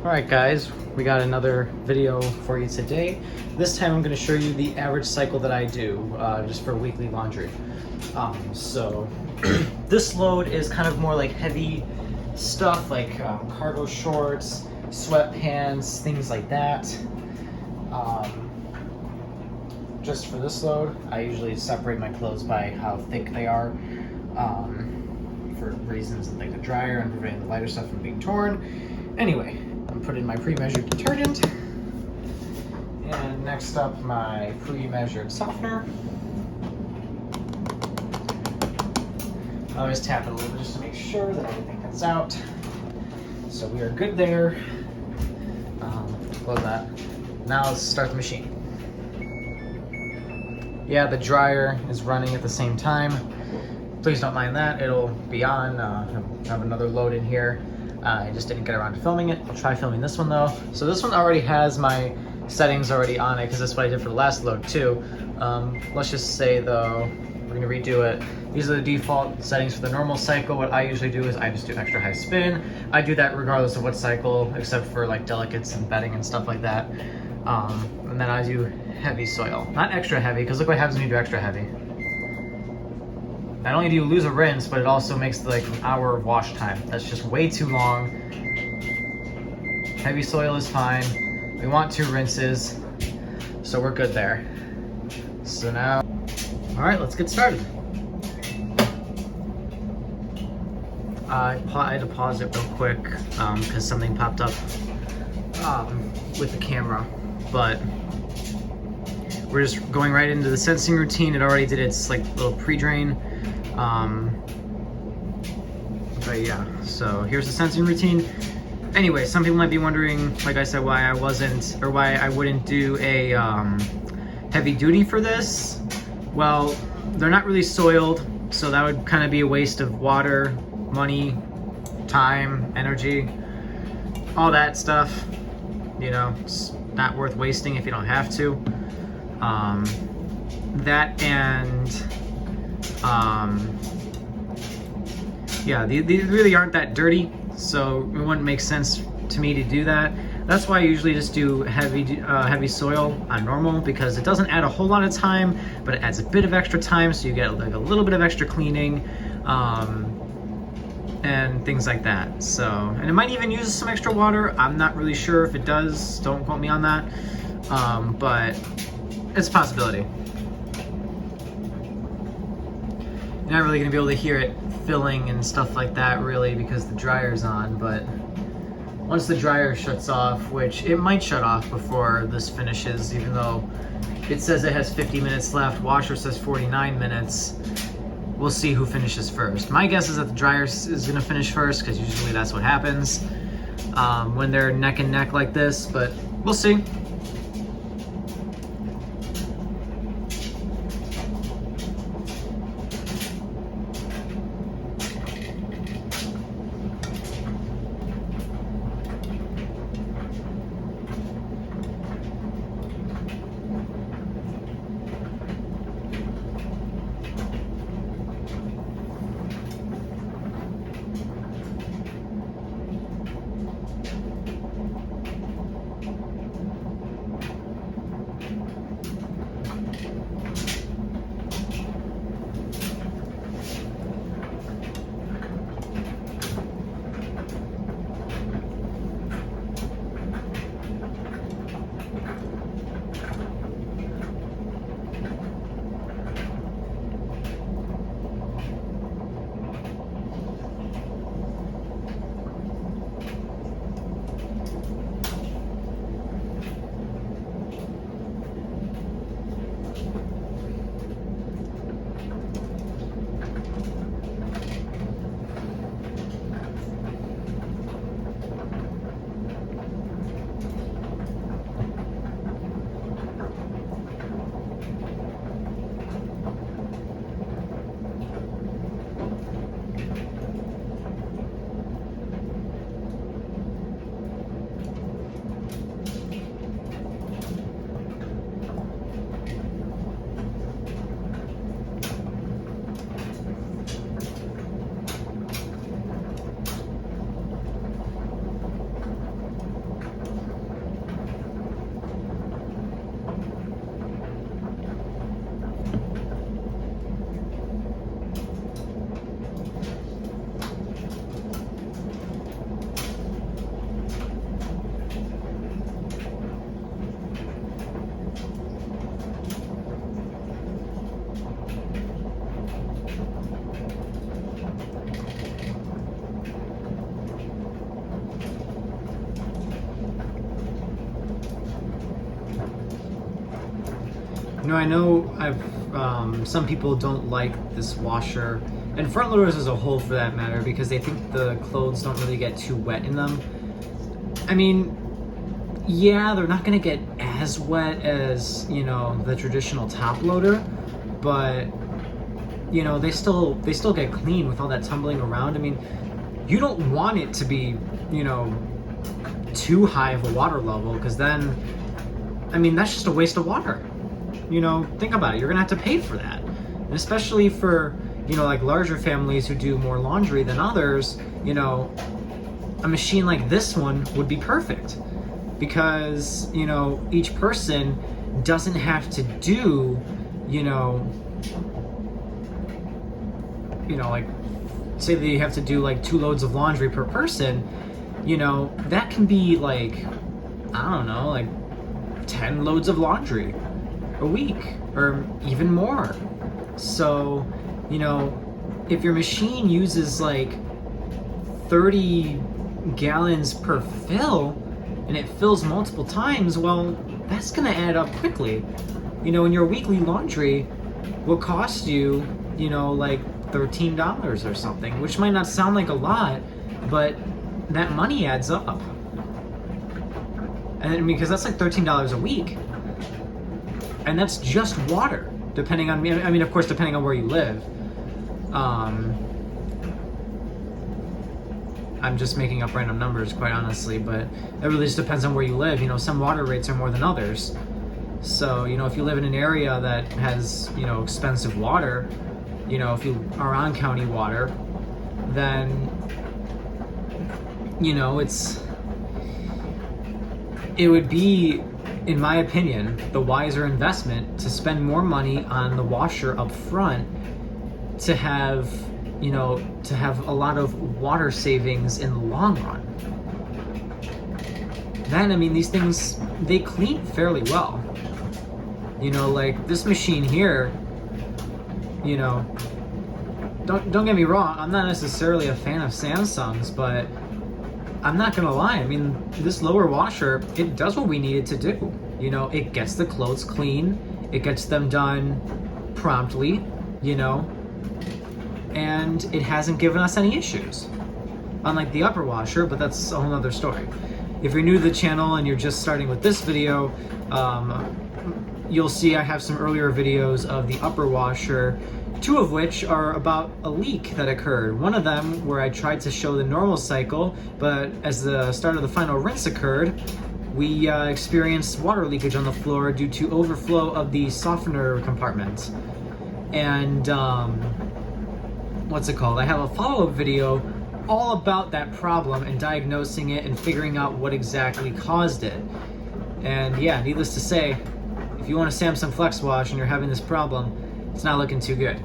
Alright guys, we got another video for you today. This time I'm going to show you the average cycle that I do just for weekly laundry. So this load is kind of more like heavy stuff like cargo shorts, sweatpants, things like that. Just for this load, I usually separate my clothes by how thick they are for reasons like the dryer and preventing the lighter stuff from being torn. Anyway, I'm putting my pre-measured detergent, and next up my pre-measured softener. I always tap it a little bit just to make sure that everything gets out. So we are good there. Close that. Now let's start the machine. Yeah, the dryer is running at the same time. Please don't mind that. It'll be on. I have another load in here. I just didn't get around to filming it. I'll try filming this one though. So this one already has my settings already on it because that's what I did for the last load too. Let's just say though, we're gonna redo it. These are the default settings for the normal cycle. What I usually do is I just do extra high spin. I do that regardless of what cycle, except for like delicates and bedding and stuff like that. And then I do heavy soil. Not extra heavy, because look what happens when you do extra heavy. Not only do you lose a rinse, but it also makes like an hour of wash time. That's just way too long. Heavy soil is fine. We want 2 rinses, so we're good there. So now, all right, let's get started. I had to pause it real quick because something popped up with the camera, but we're just going right into the sensing routine. It already did its like little pre-drain. But yeah, so here's the sensing routine. Anyway, some people might be wondering, like I said, why I wouldn't do a heavy duty for this. Well, they're not really soiled, so that would kind of be a waste of water, money, time, energy, all that stuff. You know, it's not worth wasting if you don't have to. That and yeah, these really aren't that dirty, so it wouldn't make sense to me to do that. That's why I usually just do heavy soil on normal, because it doesn't add a whole lot of time, but it adds a bit of extra time, so you get like a little bit of extra cleaning and things like that. So, and it might even use some extra water. I'm not really sure if it does. Don't quote me on that, but it's a possibility. You're not really going to be able to hear it filling and stuff like that really because the dryer's on, but once the dryer shuts off, which it might shut off before this finishes, even though it says it has 50 minutes left, washer says 49 minutes, we'll see who finishes first. My guess is that the dryer is going to finish first because usually that's what happens when they're neck and neck like this, but we'll see. You know, I know some people don't like this washer, and front loaders as a whole for that matter, because they think the clothes don't really get too wet in them. I mean, yeah, they're not gonna get as wet as, you know, the traditional top loader, but you know, they still get clean with all that tumbling around. I mean, you don't want it to be, you know, too high of a water level, because then, I mean, that's just a waste of water. You know, think about it, you're gonna have to pay for that. And especially for, you know, like larger families who do more laundry than others, you know, a machine like this one would be perfect, because, you know, each person doesn't have to do, you know, like, say that you have to do like 2 loads of laundry per person, you know, that can be like, I don't know, like 10 loads of laundry a week or even more. So, you know, if your machine uses like 30 gallons per fill and it fills multiple times, well, that's gonna add up quickly. You know, in your weekly laundry will cost you, you know, like $13 or something, which might not sound like a lot, but that money adds up. And because that's like $13 a week. And that's just water, depending on, I mean, of course, depending on where you live. I'm just making up random numbers, quite honestly, but it really just depends on where you live. You know, some water rates are more than others. So, you know, if you live in an area that has, you know, expensive water, you know, if you are on county water, then, you know, it would be, in my opinion, the wiser investment to spend more money on the washer up front to have, you know, to have a lot of water savings in the long run. Then, I mean, these things, they clean fairly well. You know, like this machine here, you know, don't get me wrong, I'm not necessarily a fan of Samsung's, but I'm not gonna lie, I mean, this lower washer, it does what we need it to do. You know, it gets the clothes clean, it gets them done promptly, you know, and it hasn't given us any issues. Unlike the upper washer, but that's a whole nother story. If you're new to the channel and you're just starting with this video, you'll see I have some earlier videos of the upper washer, 2 of which are about a leak that occurred. One of them where I tried to show the normal cycle, but as the start of the final rinse occurred, we experienced water leakage on the floor due to overflow of the softener compartment. And what's it called? I have a follow-up video all about that problem and diagnosing it and figuring out what exactly caused it. And yeah, needless to say, if you want a Samsung Flexwash and you're having this problem, it's not looking too good.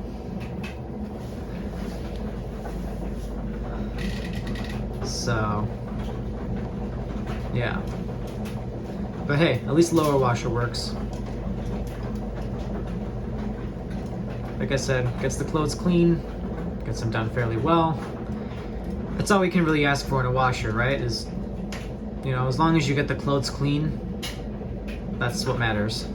So, yeah. But hey, at least lower washer works. Like I said, gets the clothes clean, gets them done fairly well. That's all we can really ask for in a washer, right? Is, you know, as long as you get the clothes clean, that's what matters.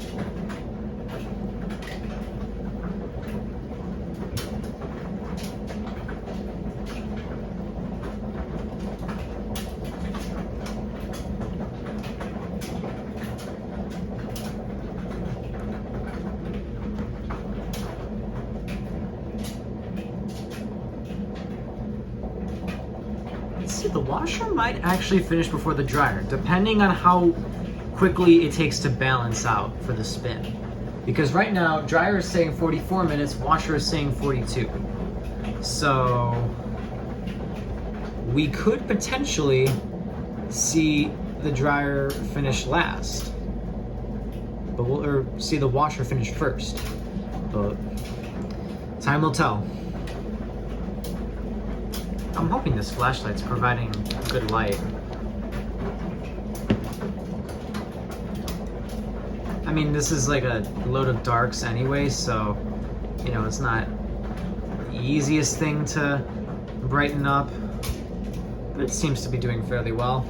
See, the washer might actually finish before the dryer, depending on how quickly it takes to balance out for the spin. Because right now, dryer is saying 44 minutes, washer is saying 42. So we could potentially see the dryer finish last, but or see the washer finish first. But time will tell. I'm hoping this flashlight's providing good light. I mean, this is like a load of darks anyway, so, you know, it's not the easiest thing to brighten up, but it seems to be doing fairly well.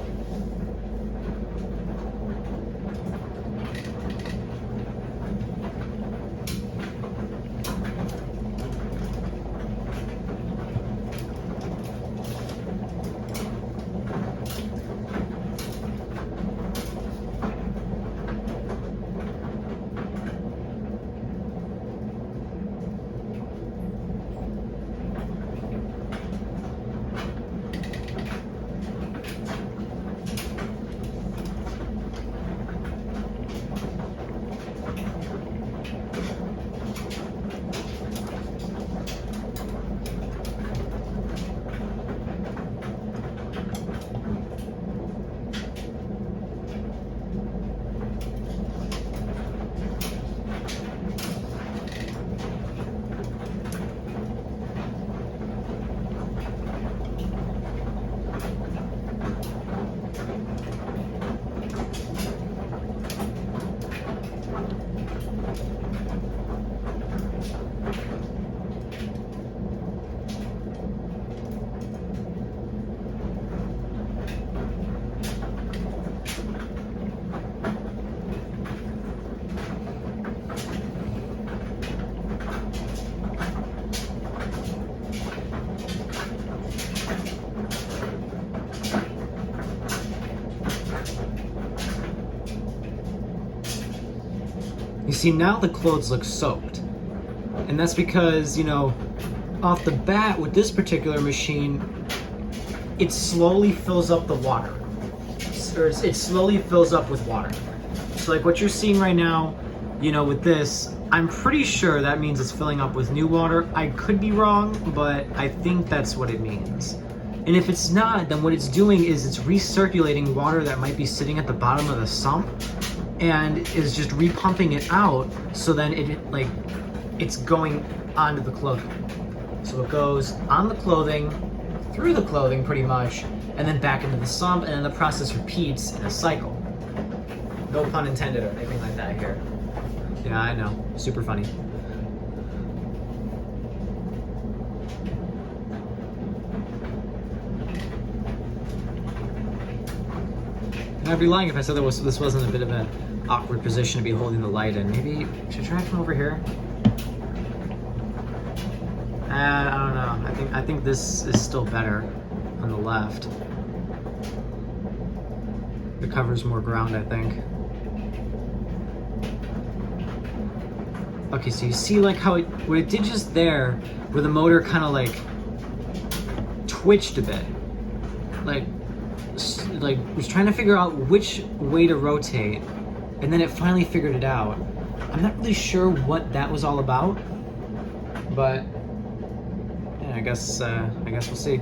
see, now the clothes look soaked. And that's because, you know, off the bat with this particular machine, it slowly fills up the water. Or it slowly fills up with water. So like what you're seeing right now, you know, with this, I'm pretty sure that means it's filling up with new water. I could be wrong, but I think that's what it means. And if it's not, then what it's doing is it's recirculating water that might be sitting at the bottom of the sump and is just repumping it out, so then it's going onto the clothing. So it goes on the clothing, through the clothing pretty much, and then back into the sump, and then the process repeats in a cycle. No pun intended or anything like that here. Yeah, I know. Super funny. And I'd be lying if I said this wasn't a bit of an awkward position to be holding the light in. Maybe, should I try to come over here? I don't know. I think this is still better on the left. It covers more ground, I think. Okay, so you see like how what it did just there, where the motor kind of like twitched a bit, like was trying to figure out which way to rotate, and then it finally figured it out. I'm not really sure what that was all about, but yeah, I guess we'll see.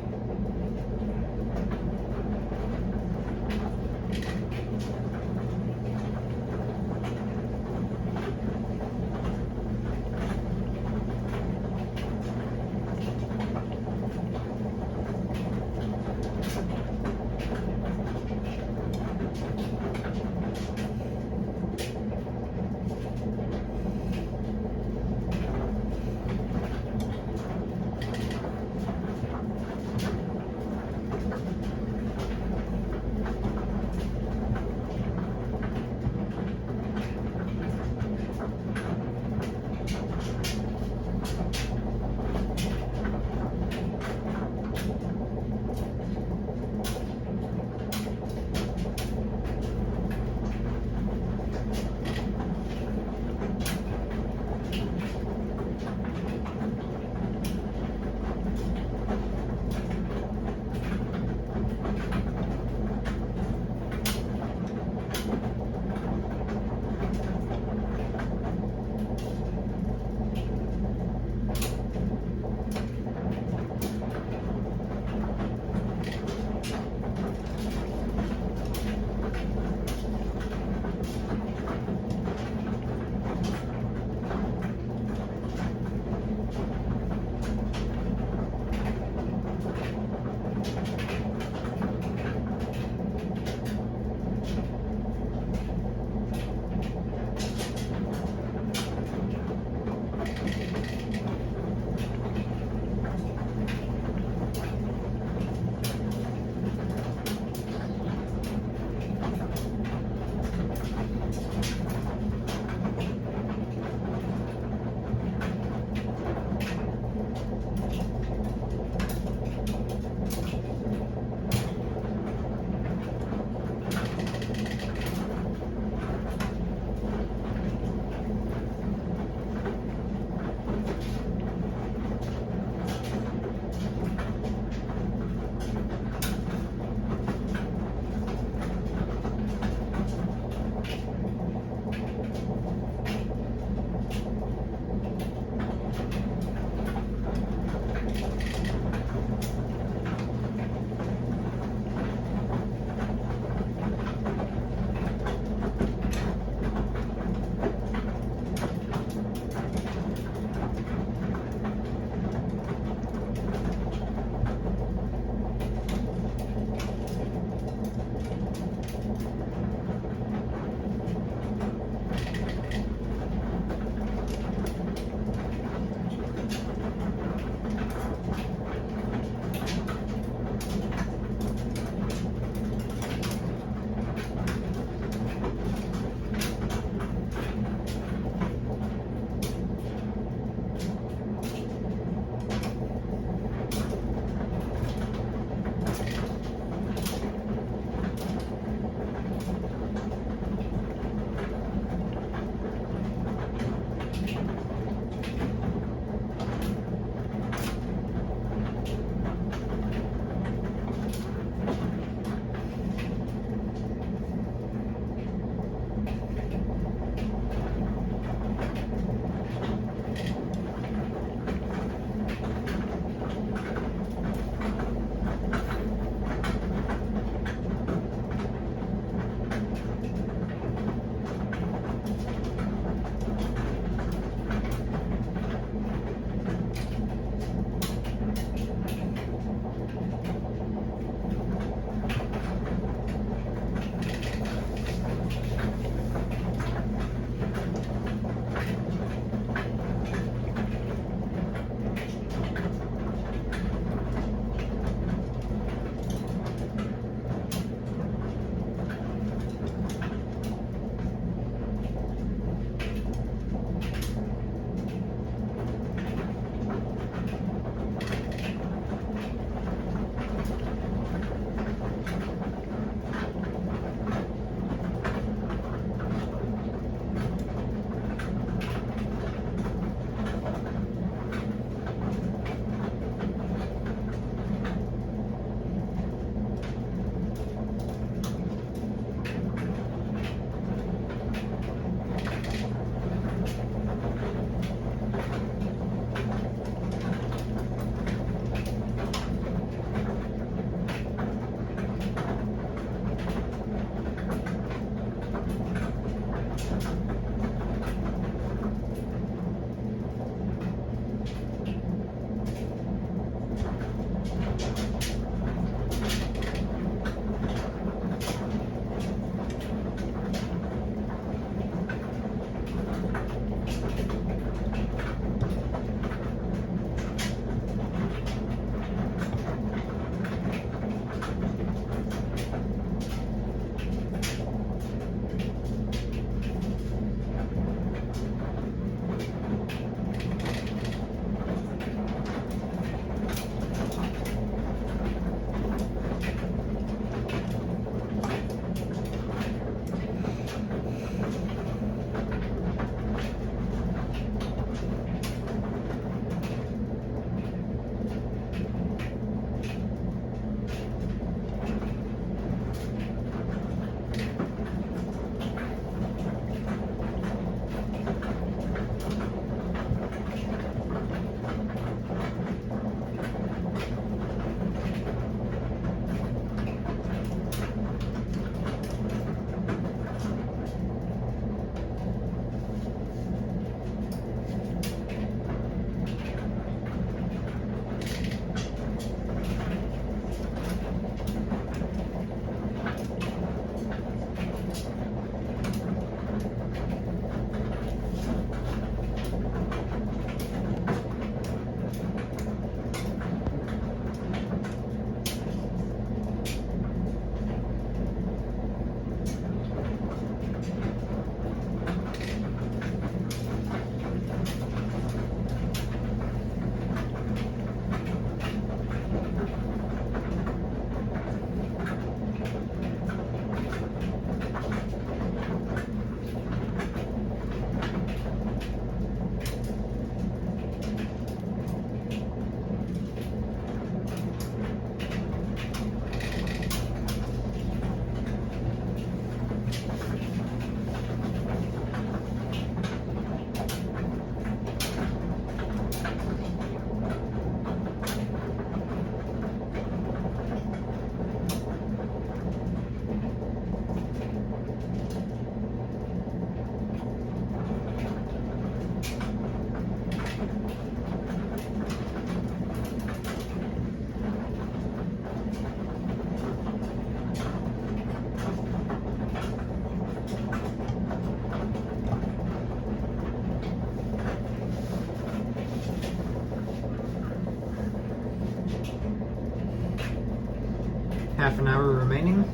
half an hour remaining,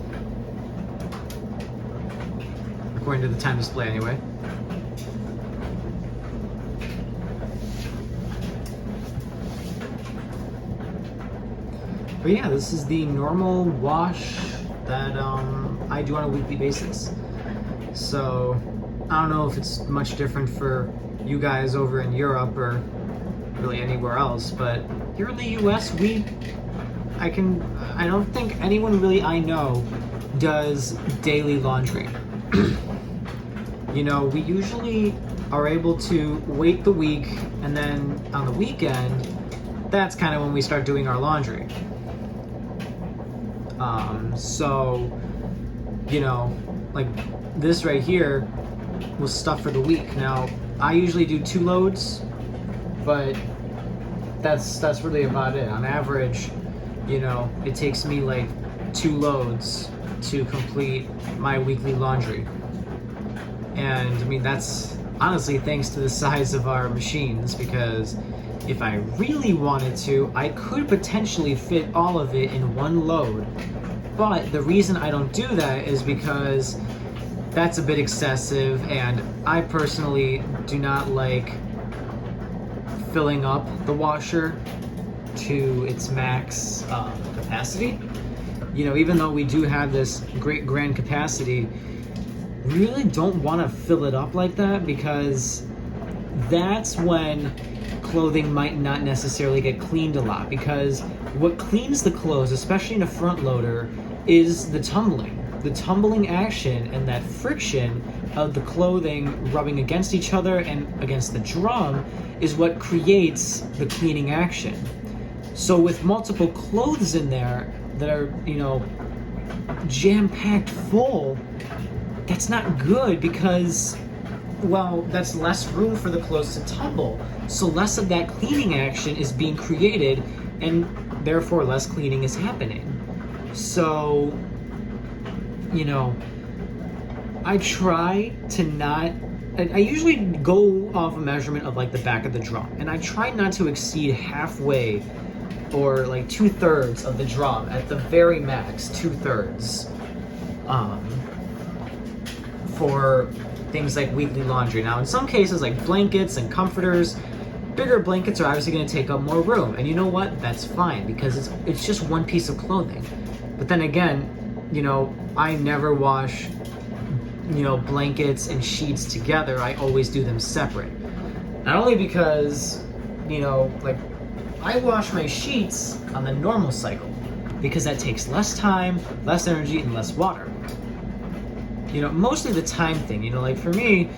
according to the time display anyway. But yeah, this is the normal wash that I do on a weekly basis. So I don't know if it's much different for you guys over in Europe or really anywhere else, but here in the US, I don't think anyone really I know does daily laundry. You know, we usually are able to wait the week, and then on the weekend, that's kind of when we start doing our laundry. So, you know, like this right here was stuff for the week. Now, I usually do 2 loads, but that's really about it. On average, you know, it takes me like 2 loads to complete my weekly laundry. And I mean, that's honestly thanks to the size of our machines, because if I really wanted to, I could potentially fit all of it in 1 load. But the reason I don't do that is because that's a bit excessive, and I personally do not like filling up the washer to its max capacity. You know, even though we do have this great grand capacity, we really don't want to fill it up like that, because that's when clothing might not necessarily get cleaned a lot. Because what cleans the clothes, especially in a front loader, is the tumbling action and that friction of the clothing rubbing against each other and against the drum is what creates the cleaning action. So with multiple clothes in there that are, you know, jam-packed full, that's not good, because, well, that's less room for the clothes to tumble. So less of that cleaning action is being created, and therefore less cleaning is happening. So, you know, I try to not, I usually go off a measurement of like the back of the drum, and I try not to exceed halfway or like 2/3 of the drum at the very max, 2/3, for things like weekly laundry. Now, in some cases, like blankets and comforters, bigger blankets are obviously going to take up more room, and you know what? That's fine, because it's just one piece of clothing. But then again, you know, I never wash, you know, blankets and sheets together. I always do them separate. Not only because, you know, like, I wash my sheets on the normal cycle, because that takes less time, less energy, and less water. You know, mostly the time thing, you know, like for me,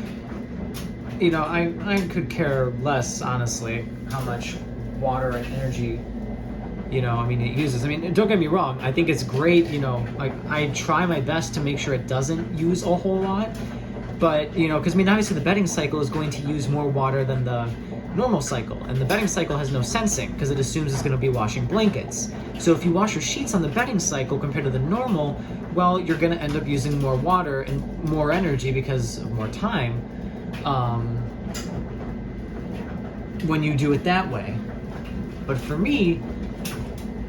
you know, I could care less, honestly, how much water and energy, you know, I mean, it uses. I mean, don't get me wrong, I think it's great, you know, like, I try my best to make sure it doesn't use a whole lot, but, you know, because, I mean, obviously the bedding cycle is going to use more water than the normal cycle, and the bedding cycle has no sensing, because it assumes it's going to be washing blankets. So if you wash your sheets on the bedding cycle compared to the normal, well, you're going to end up using more water and more energy because of more time, when you do it that way. But for me,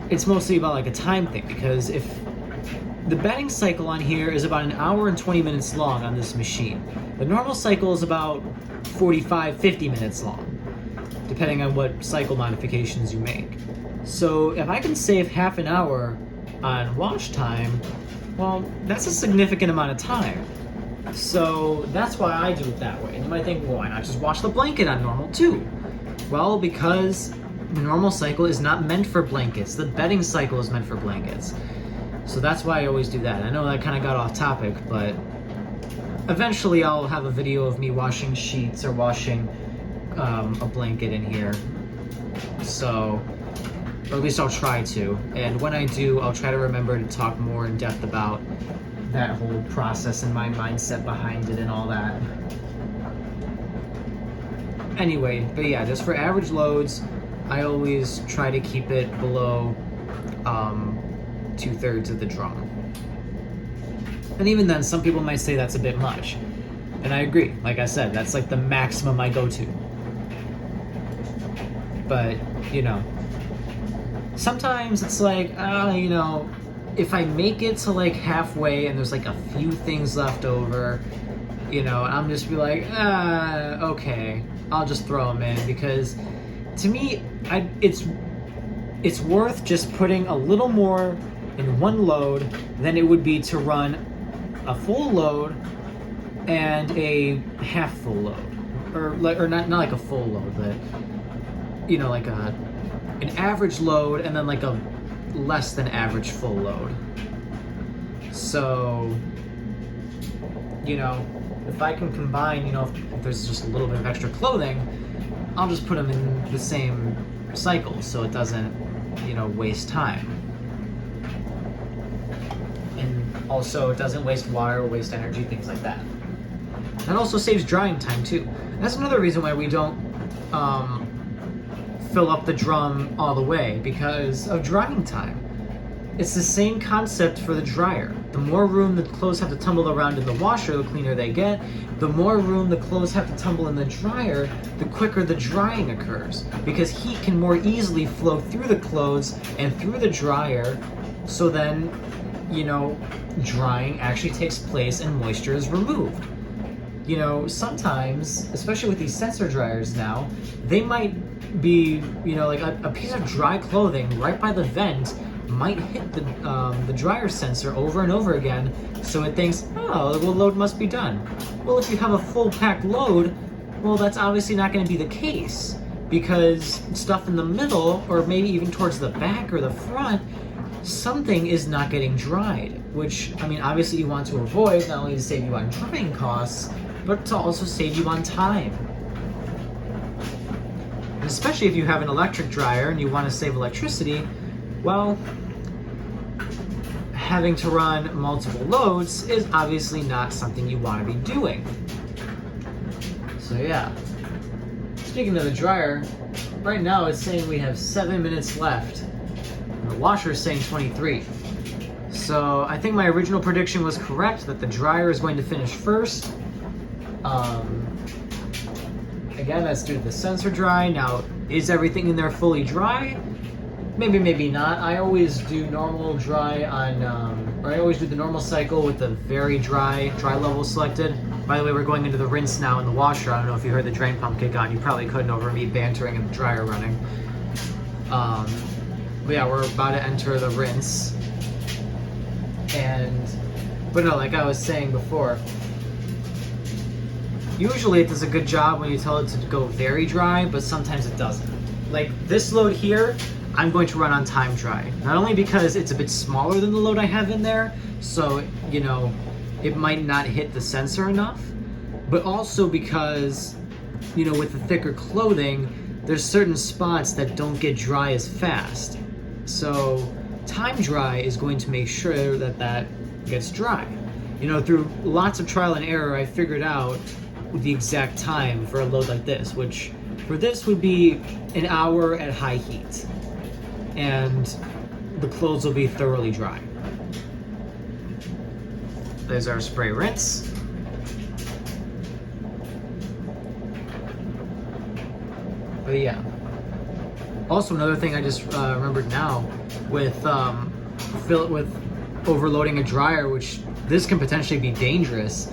it's mostly about like a time thing, because if the bedding cycle on here is about 1 hour and 20 minutes long on this machine, the normal cycle is about 45-50 minutes long, depending on what cycle modifications you make. So if I can save half an hour on wash time, well, that's a significant amount of time. So that's why I do it that way. And you might think, well, why not just wash the blanket on normal too? Well, because the normal cycle is not meant for blankets. The bedding cycle is meant for blankets. So that's why I always do that. I know that kind of got off topic, but eventually I'll have a video of me washing sheets or washing a blanket in here. So, or at least I'll try to. And when I do, I'll try to remember to talk more in depth about that whole process and my mindset behind it and all that. Anyway, but yeah, just for average loads, I always try to keep it below 2/3 of the drum. And even then, some people might say that's a bit much. And I agree. Like I said, that's like the maximum I go to. But, you know, sometimes it's like, you know, if I make it to like halfway and there's like a few things left over, you know, I'm just be like, okay, I'll just throw them in, because to me, it's worth just putting a little more in one load than it would be to run a full load and a half full load, or not like a full load, but you know, like an average load and then like a less than average full load. So, you know, if I can combine, you know, if there's just a little bit of extra clothing, I'll just put them in the same cycle so it doesn't, you know, waste time. And also it doesn't waste water or waste energy, things like that. That also saves drying time too. That's another reason why we don't fill up the drum all the way, because of drying time. It's the same concept for the dryer. The more room the clothes have to tumble around in the washer, the cleaner they get. The more room the clothes have to tumble in the dryer, the quicker the drying occurs, because heat can more easily flow through the clothes and through the dryer, so then, you know, drying actually takes place and moisture is removed. You know, sometimes, especially with these sensor dryers now, they might be, you know, like a piece of dry clothing right by the vent might hit the dryer sensor over and over again, so it thinks, oh, the load must be done. Well, if you have a full packed load, well, that's obviously not going to be the case, because stuff in the middle, or maybe even towards the back or the front, something is not getting dried, which, I mean, obviously you want to avoid, not only to save you on drying costs, but to also save you on time. And especially if you have an electric dryer and you want to save electricity, well, having to run multiple loads is obviously not something you want to be doing. So yeah. Speaking of the dryer, right now it's saying we have 7 minutes left. And the washer is saying 23. So I think my original prediction was correct, that the dryer is going to finish first. Again, that's due to the sensor dry. Now, is everything in there fully dry? Maybe, maybe not. I always do normal dry on, or I always do the normal cycle with the very dry level selected. By the way, we're going into the rinse now in the washer. I don't know if you heard the drain pump kick on. You probably couldn't over me bantering and the dryer running. But yeah, we're about to enter the rinse. But no, like I was saying before, usually it does a good job when you tell it to go very dry, but sometimes it doesn't. Like this load here, I'm going to run on time dry. Not only because it's a bit smaller than the load I have in there, so, you know, it might not hit the sensor enough, but also because, you know, with the thicker clothing, there's certain spots that don't get dry as fast. So time dry is going to make sure that that gets dry. You know, through lots of trial and error, I figured out the exact time for a load like this, which for this would be an hour at high heat, and the clothes will be thoroughly dry. There's our spray rinse. But yeah. Also, another thing I just remembered now with overloading a dryer, which this can potentially be dangerous,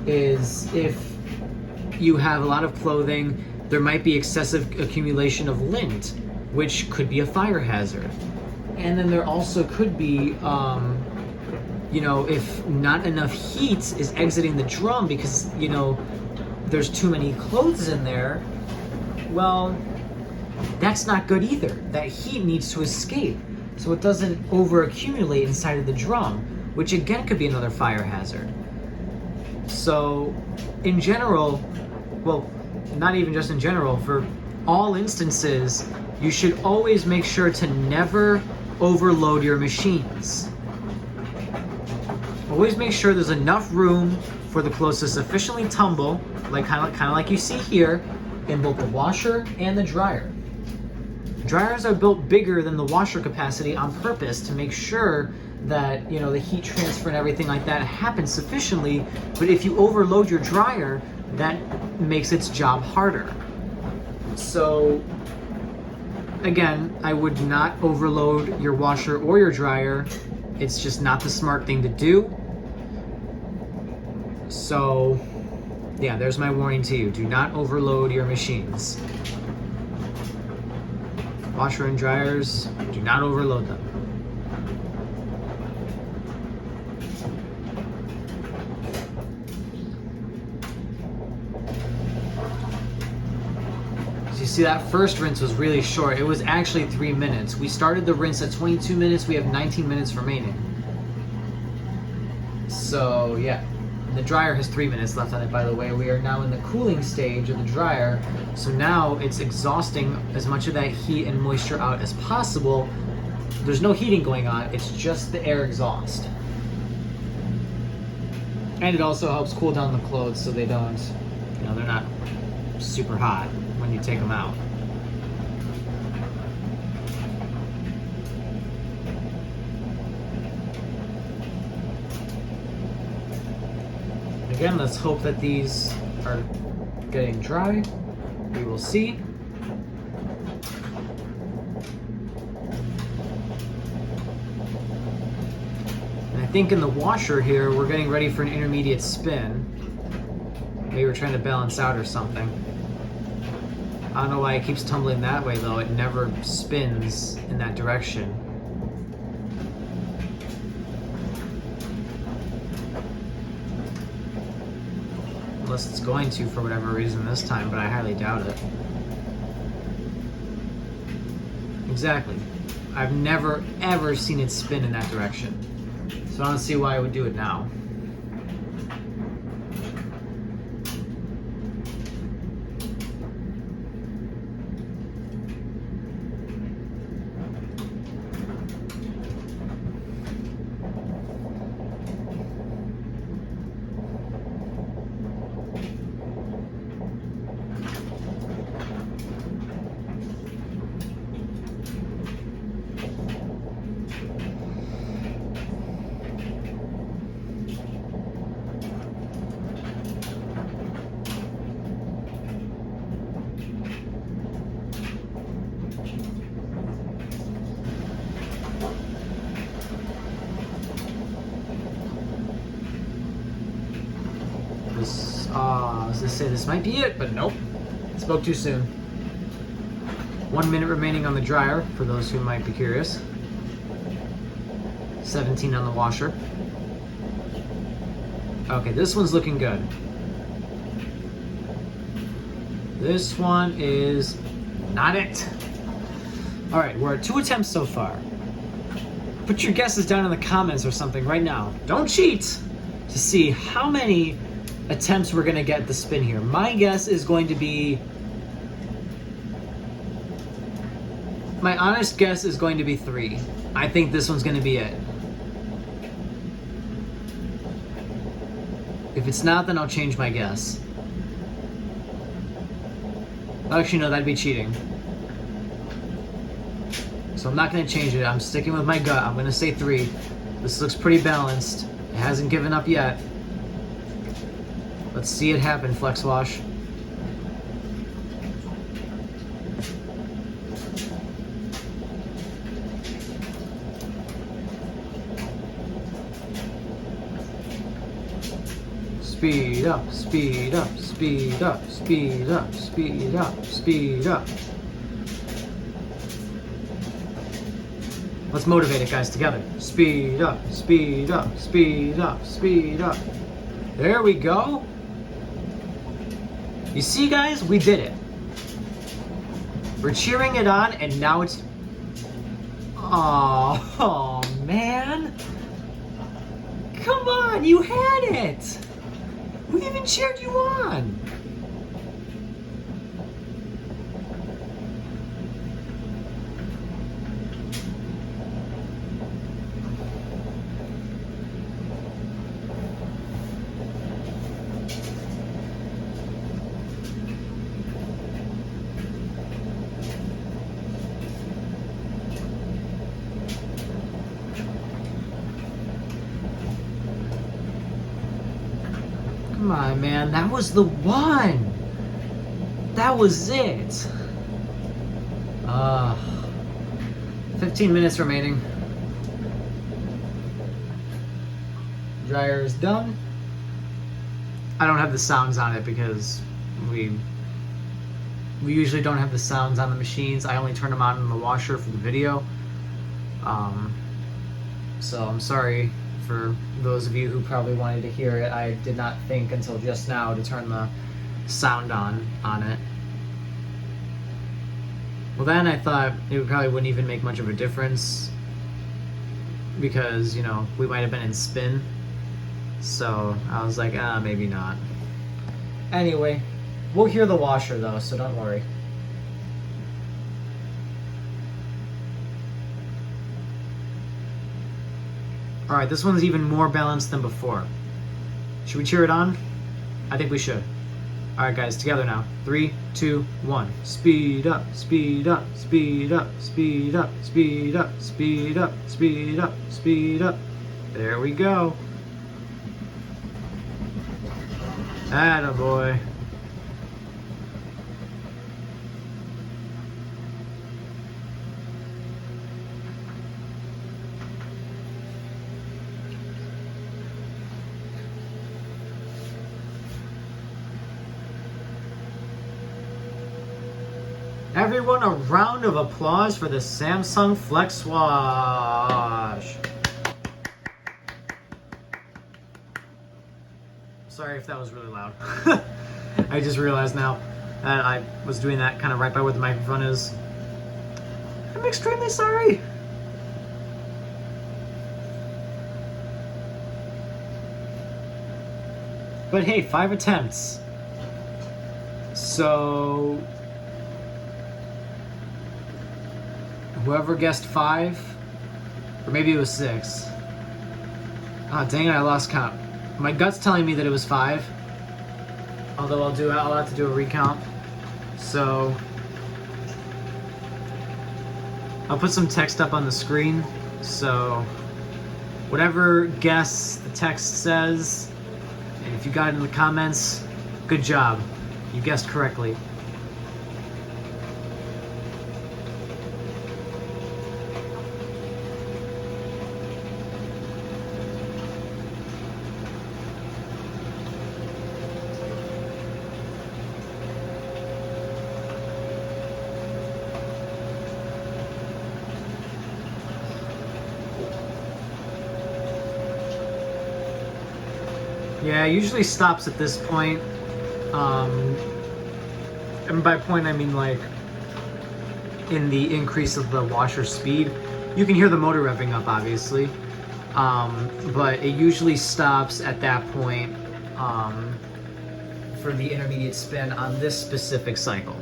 is if you have a lot of clothing, there might be excessive accumulation of lint, which could be a fire hazard. And then there also could be, you know, if not enough heat is exiting the drum because, you know, there's too many clothes in there, well, that's not good either. That heat needs to escape so it doesn't over accumulate inside of the drum, which again could be another fire hazard. So in general, well, not even just in general, for all instances, you should always make sure to never overload your machines. Always make sure there's enough room for the clothes to sufficiently tumble, like kind of like you see here, in both the washer and the dryer. Dryers are built bigger than the washer capacity on purpose to make sure that, you know, the heat transfer and everything like that happens sufficiently, but if you overload your dryer, that makes its job harder. So again, I would not overload your washer or your dryer It's just not the smart thing to do. So, yeah, there's my warning to you. Do not overload your machines. Washer and dryers, do not overload them. You see, that first rinse was really short. It was actually 3 minutes. We started the rinse at 22 minutes. We have 19 minutes remaining. So, yeah. The dryer has 3 minutes left on it, by the way. We are now in the cooling stage of the dryer. So now it's exhausting as much of that heat and moisture out as possible. There's no heating going on. It's just the air exhaust. And it also helps cool down the clothes so they don't, they're not super hot when you take them out. Again, let's hope that these are getting dry. We will see. And I think in the washer here, we're getting ready for an intermediate spin. Maybe we're trying to balance out or something. I don't know why it keeps tumbling that way though. It never spins in that direction. Unless it's going to for whatever reason this time, but I highly doubt it. Exactly. I've never ever seen it spin in that direction. So I don't see why I would do it now. I was gonna say this might be it, but nope. Spoke too soon. 1 minute remaining on the dryer, for those who might be curious. 17 on the washer. Okay, this one's looking good. This one is not it. All right, we're at 2 attempts so far. Put your guesses down in the comments or something right now. Don't cheat, to see how many attempts we're gonna get the spin here. My guess is going to be, my honest guess is going to be 3. I think this one's gonna be it. If it's not, then I'll change my guess. Actually, no, that'd be cheating. So I'm not gonna change it. I'm sticking with my gut. I'm gonna say 3. This looks pretty balanced. It hasn't given up yet. Let's see it happen, Flexwash. Speed up, speed up, speed up, speed up, speed up, speed up. Let's motivate it, guys, together. Speed up, speed up, speed up, speed up. There we go. You see, guys, we did it. We're cheering it on, and now it's... Oh, man. Come on, you had it. We even cheered you on. Come on, man, that was the one. That was it. 15 minutes remaining. Dryer is done. I don't have the sounds on it because we usually don't have the sounds on the machines. I only turn them on in the washer for the video. So I'm sorry for those of you who probably wanted to hear it. I did not think until just now to turn the sound on it. Well, then I thought it probably wouldn't even make much of a difference because, you know, we might have been in spin. So I was like, maybe not. Anyway, we'll hear the washer though, so don't worry. All right, this one's even more balanced than before. Should we cheer it on? I think we should. All right, guys, together now. 3, 2, 1. Speed up, speed up, speed up, speed up, speed up, speed up, speed up, speed up. There we go. Attaboy. Everyone, a round of applause for the Samsung Flexwash. Sorry if that was really loud. I just realized now that I was doing that kind of right by where the microphone is. I'm extremely sorry. But hey, 5 attempts. So whoever guessed 5, or maybe it was 6. Ah, dang it, I lost count. My gut's telling me that it was 5. Although I'll have to do a recount. So I'll put some text up on the screen. So whatever guess the text says, and if you got it in the comments, good job. You guessed correctly. Yeah, it usually stops at this point. And by point I mean like in the increase of the washer speed. You can hear the motor revving up, obviously. But it usually stops at that point for the intermediate spin on this specific cycle.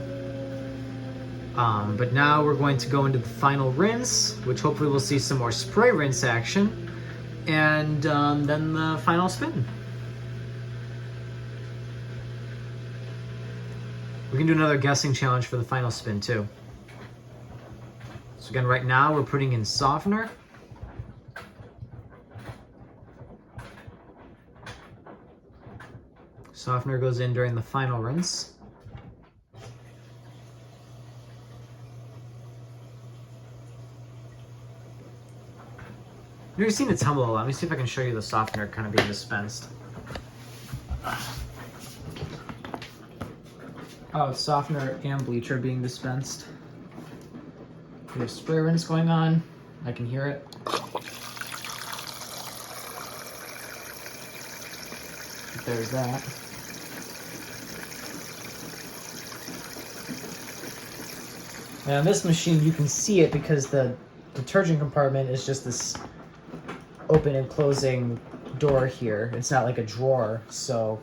But now we're going to go into the final rinse, which hopefully we'll see some more spray rinse action, and then the final spin. We can do another guessing challenge for the final spin too. So again, right now we're putting in softener. Softener goes in during the final rinse. You've never seen it tumble a lot. Let me see if I can show you the softener kind of being dispensed. Oh, it's softener and bleacher being dispensed. We have spray rinse going on. I can hear it. There's that. Now in this machine you can see it because the detergent compartment is just this open and closing door here. It's not like a drawer, so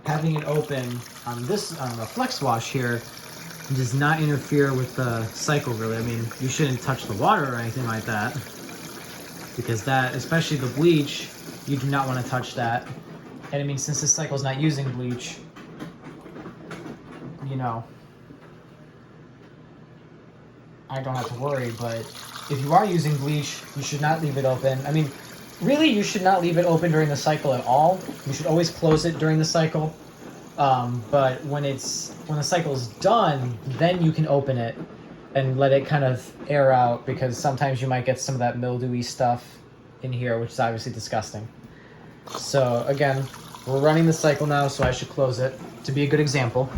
having it open on the Flexwash here does not interfere with the cycle really. I mean, you shouldn't touch the water or anything like that, because that, especially the bleach, you do not want to touch that. And I mean, since this cycle is not using bleach, you know, I don't have to worry. But if you are using bleach, you should not leave it open. I mean, really, you should not leave it open during the cycle at all. You should always close it during the cycle. But when the cycle is done, then you can open it and let it kind of air out, because sometimes you might get some of that mildewy stuff in here, which is obviously disgusting. So again, we're running the cycle now, so I should close it to be a good example.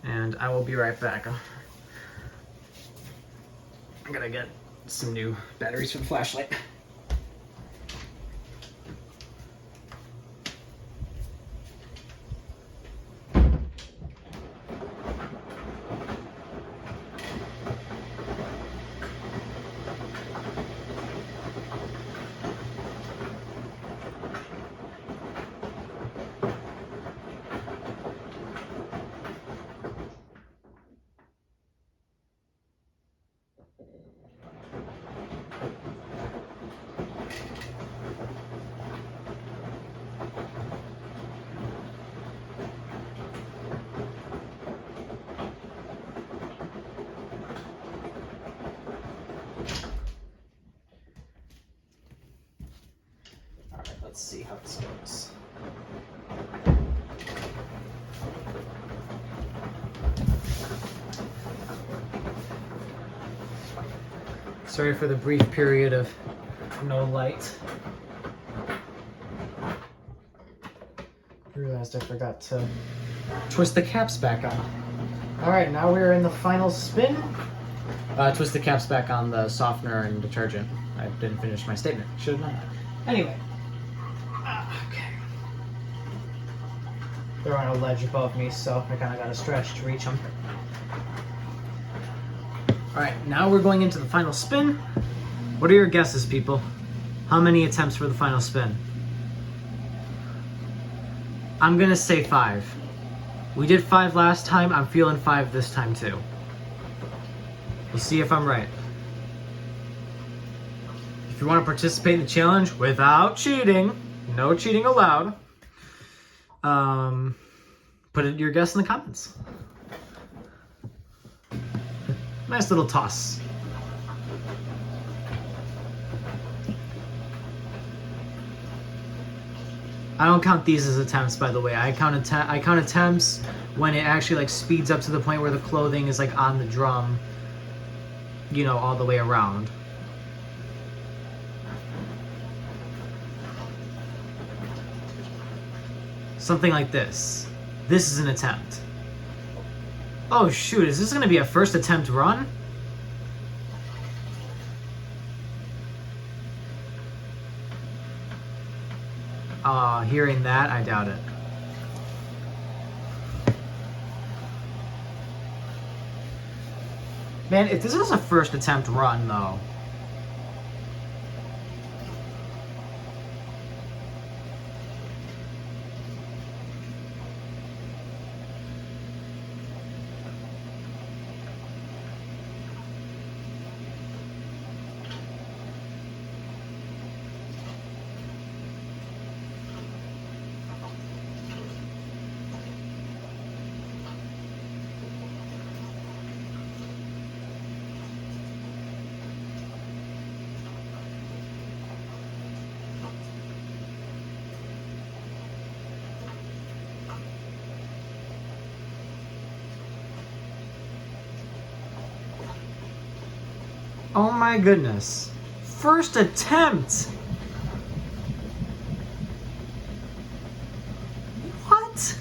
And I will be right back. I'm gonna get some new batteries for the flashlight. Let's see how this goes. Sorry for the brief period of no light. I realized I forgot to twist the caps back on. Alright, now we're in the final spin. Twist the caps back on the softener and detergent. I didn't finish my statement. Should have done that. Anyway. Okay. They're on a ledge above me, so I kind of got to stretch to reach them. Alright, now we're going into the final spin. What are your guesses, people? How many attempts for the final spin? I'm gonna say 5. We did 5 last time, I'm feeling 5 this time too. We'll see if I'm right. If you want to participate in the challenge without cheating, no cheating allowed, put your guess in the comments. Nice little toss. I don't count these as attempts, by the way. I count attempts when it actually like speeds up to the point where the clothing is like on the drum, you know, all the way around. Something like this. This is an attempt. Oh shoot, is this gonna be a first attempt run? Hearing that, I doubt it. Man, if this is a first attempt run though. Oh my goodness. First attempt! What?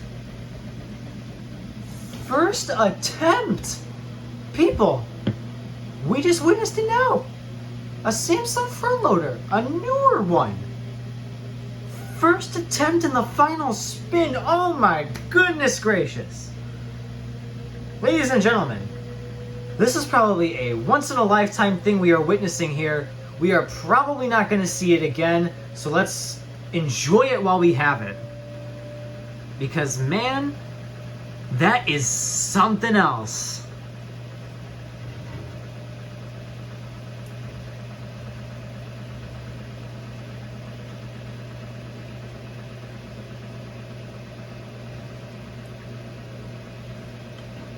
First attempt! People, we just witnessed it now. A Samsung front loader, a newer one. First attempt in the final spin. Oh my goodness gracious. Ladies and gentlemen, this is probably a once-in-a-lifetime thing we are witnessing here. We are probably not going to see it again, so let's enjoy it while we have it. Because, man, that is something else.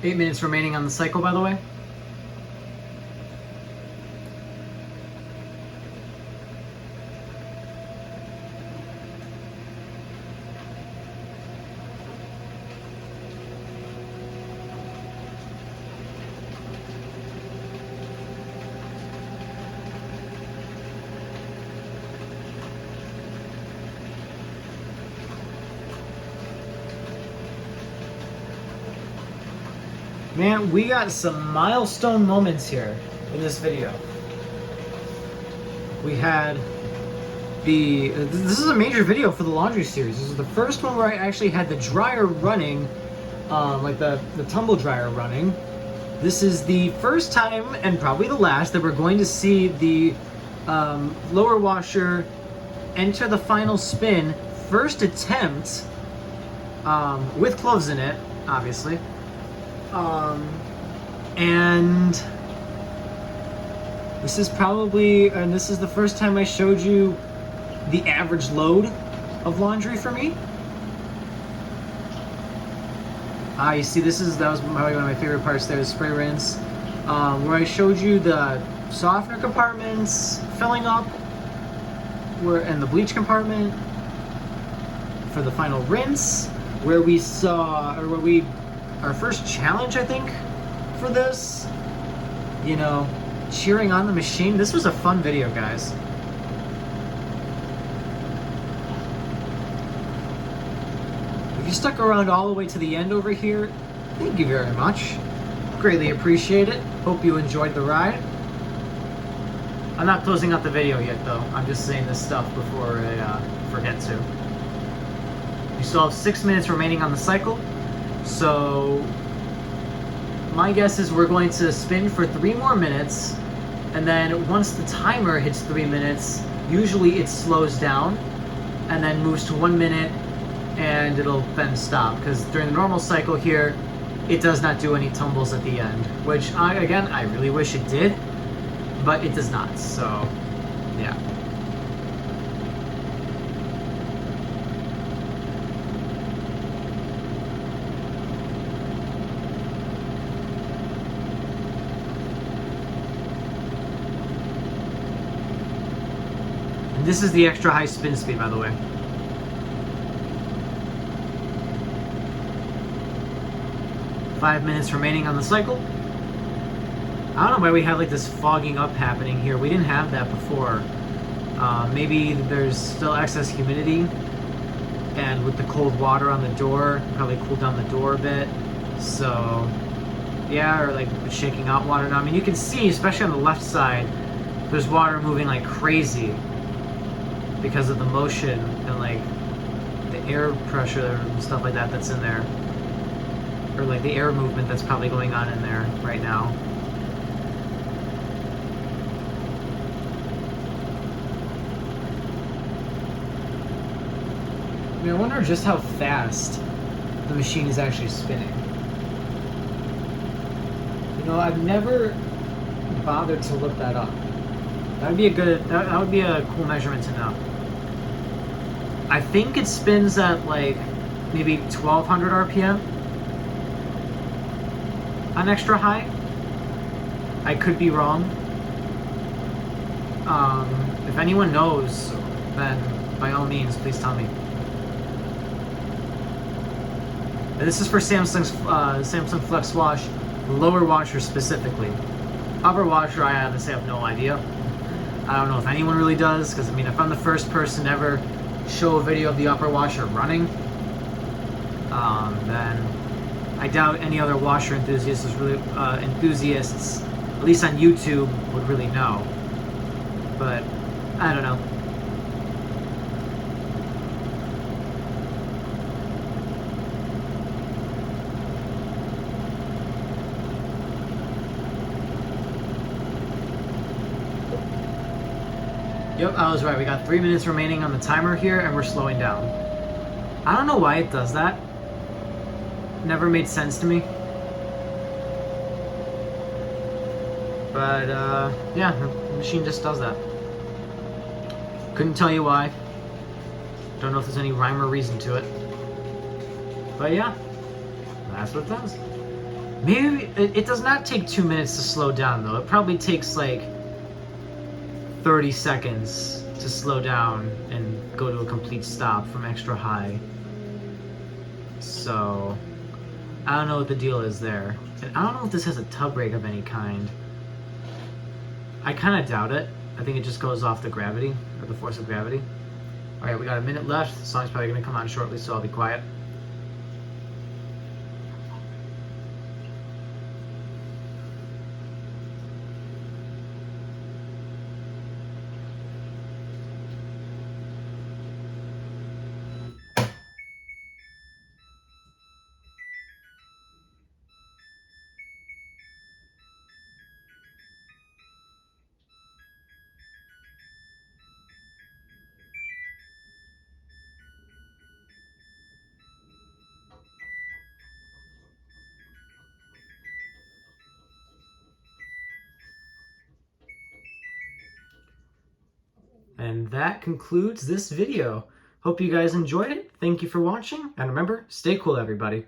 Eight minutes remaining on the cycle, by the way. Man, we got some milestone moments here in this video. We had this is a major video for the laundry series. This is the first one where I actually had the dryer running, like the tumble dryer running. This is the first time, and probably the last, that we're going to see the lower washer enter the final spin, first attempt, with clothes in it, obviously. And this is probably, and this is the first time I showed you the average load of laundry for me. You see, that was probably one of my favorite parts there, the spray rinse, where I showed you the softener compartments filling up, and the bleach compartment for the final rinse, where we saw, our first challenge, I think, for this, you know, cheering on the machine. This was a fun video, guys. If you stuck around all the way to the end over here, thank you very much. Greatly appreciate it. Hope you enjoyed the ride. I'm not closing out the video yet, though. I'm just saying this stuff before I forget to. You still have 6 minutes remaining on the cycle, so my guess is we're going to spin for 3 more minutes, and then once the timer hits 3 minutes, usually it slows down and then moves to 1 minute, and it'll then stop, because during the normal cycle here, it does not do any tumbles at the end, which I really wish it did, but it does not, so yeah. And this is the extra high spin speed, by the way. Five minutes remaining on the cycle. I don't know why we had like this fogging up happening here. We didn't have that before. Maybe there's still excess humidity, and with the cold water on the door, probably cooled down the door a bit. So yeah, or like shaking out water now. I mean, you can see, especially on the left side, there's water moving like crazy because of the motion and like the air pressure and stuff like that that's in there. Or like the air movement that's probably going on in there right now. I mean, I wonder just how fast the machine is actually spinning. You know, I've never bothered to look that up. That would be a cool measurement to know. I think it spins at like maybe 1200 RPM. On extra high. I could be wrong. If anyone knows, then by all means, please tell me. And this is for Samsung's Samsung Flexwash lower washer specifically. Upper washer, I honestly have no idea. I don't know if anyone really does, because I mean, if I'm the first person to ever show a video of the upper washer running, then I doubt any other washer enthusiasts, at least on YouTube, would really know. But I don't know. Yep, I was right. We got 3 minutes remaining on the timer here, and we're slowing down. I don't know why it does that. Never made sense to me. But, yeah, the machine just does that. Couldn't tell you why. Don't know if there's any rhyme or reason to it. But yeah, that's what it does. Maybe, it does not take 2 minutes to slow down, though. It probably takes, like, 30 seconds to slow down and go to a complete stop from extra high. So I don't know what the deal is there. And I don't know if this has a tub brake of any kind. I kind of doubt it. I think it just goes off the gravity, or the force of gravity. Alright, we got a minute left. The song's probably going to come on shortly, so I'll be quiet. And that concludes this video. Hope you guys enjoyed it. Thank you for watching. And remember, stay cool, everybody.